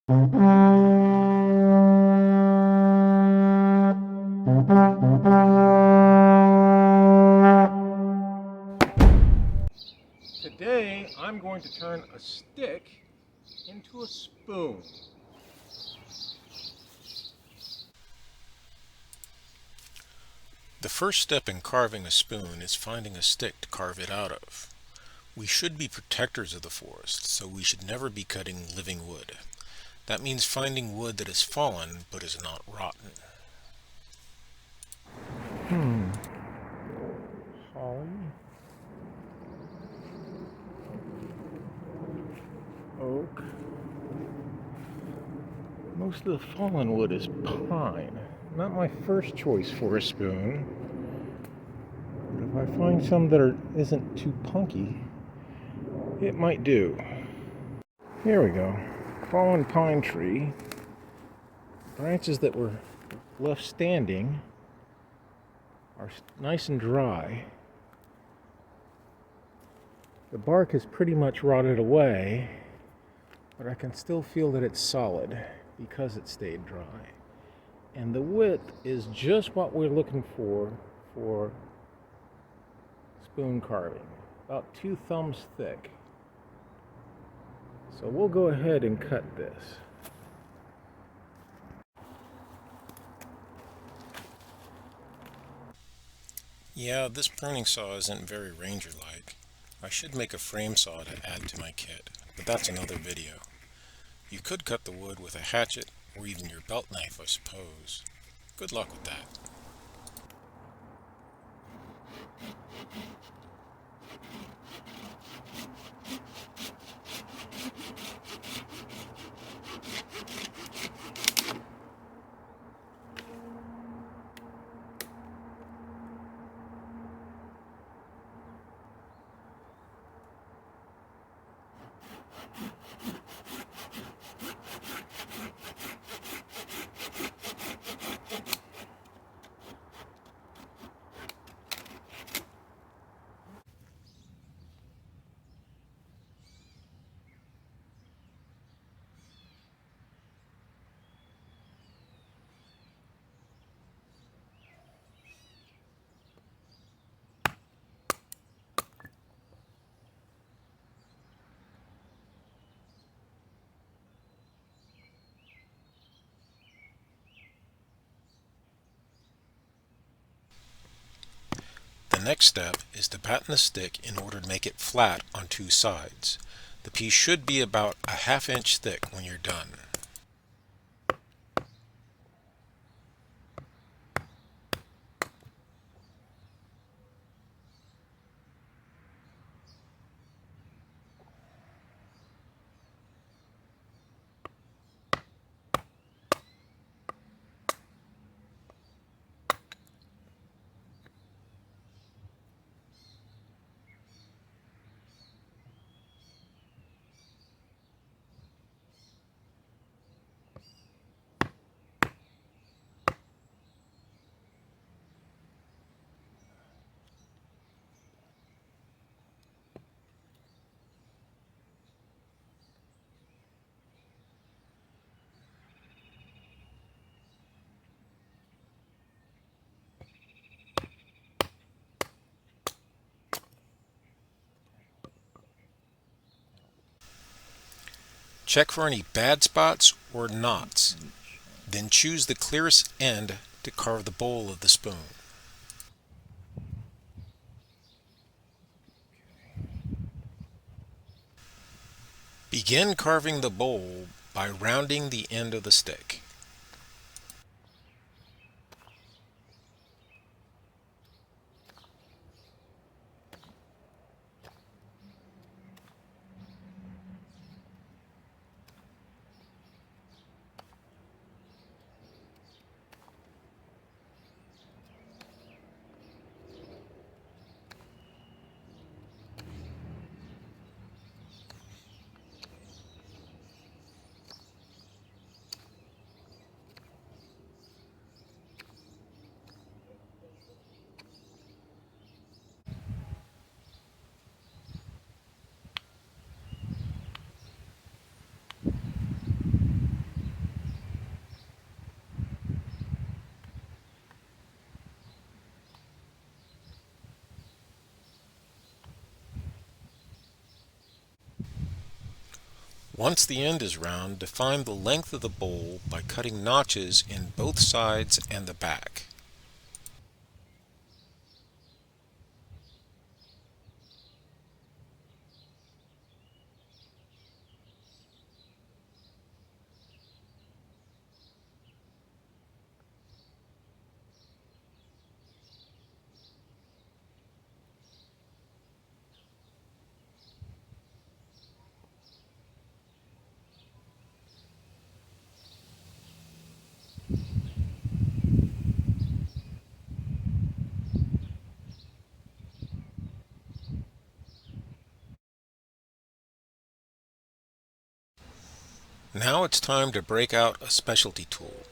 Today, I'm going to turn a stick into a spoon. The first step in carving a spoon is finding a stick to carve it out of. We should be protectors of the forest, so we should never be cutting living wood. That means finding wood that has fallen but is not rotten. Holly, oak. Most of the fallen wood is pine. Not my first choice for a spoon. But if I find some that isn't too punky, it might do. Here we go. Fallen pine tree. Branches that were left standing are nice and dry. The bark is pretty much rotted away, but I can still feel that it's solid because it stayed dry. And the width is just what we're looking for spoon carving, about 2 thumbs thick. So we'll go ahead and cut this. Yeah, this pruning saw isn't very ranger-like. I should make a frame saw to add to my kit, but that's another video. You could cut the wood with a hatchet or even your belt knife, I suppose. Good luck with that. The next step is to batten the stick in order to make it flat on 2 sides. The piece should be about a ½ inch thick when you're done. Check for any bad spots or knots. Then choose the clearest end to carve the bowl of the spoon. Begin carving the bowl by rounding the end of the stick. Once the end is round, define the length of the bowl by cutting notches in both sides and the back. Now it's time to break out a specialty tool.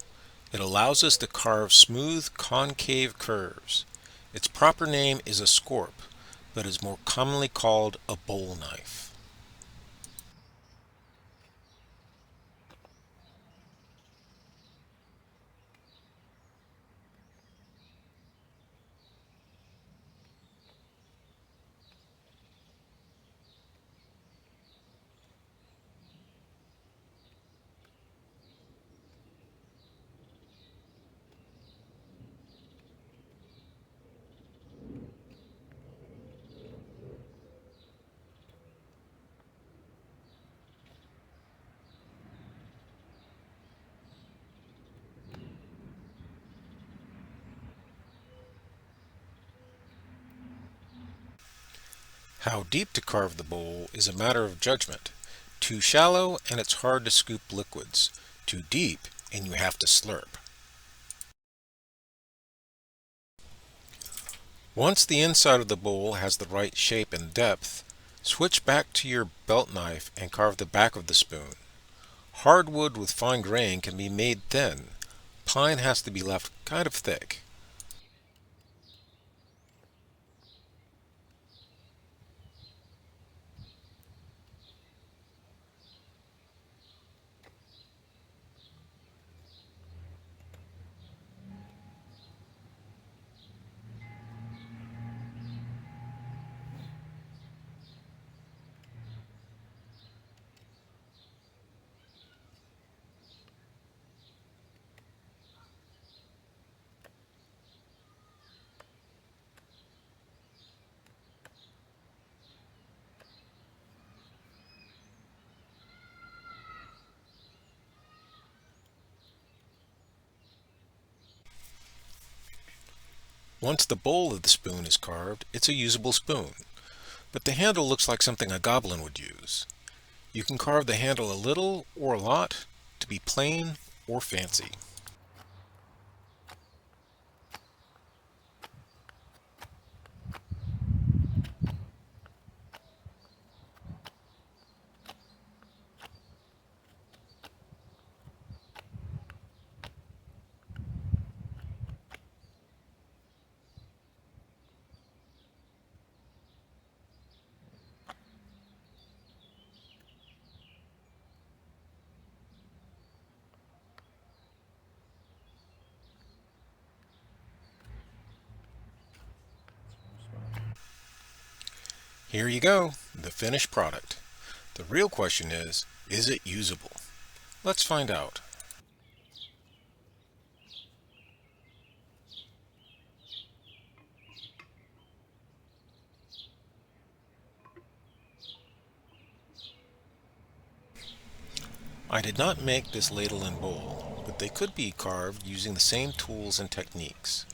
It allows us to carve smooth concave curves. Its proper name is a scorp, but is more commonly called a bowl knife. How deep to carve the bowl is a matter of judgment. Too shallow and it's hard to scoop liquids. Too deep and you have to slurp. Once the inside of the bowl has the right shape and depth, switch back to your belt knife and carve the back of the spoon. Hardwood with fine grain can be made thin. Pine has to be left kind of thick. Once the bowl of the spoon is carved, it's a usable spoon, but the handle looks like something a goblin would use. You can carve the handle a little or a lot to be plain or fancy. Here you go, the finished product. The real question is it usable? Let's find out. I did not make this ladle and bowl, but they could be carved using the same tools and techniques.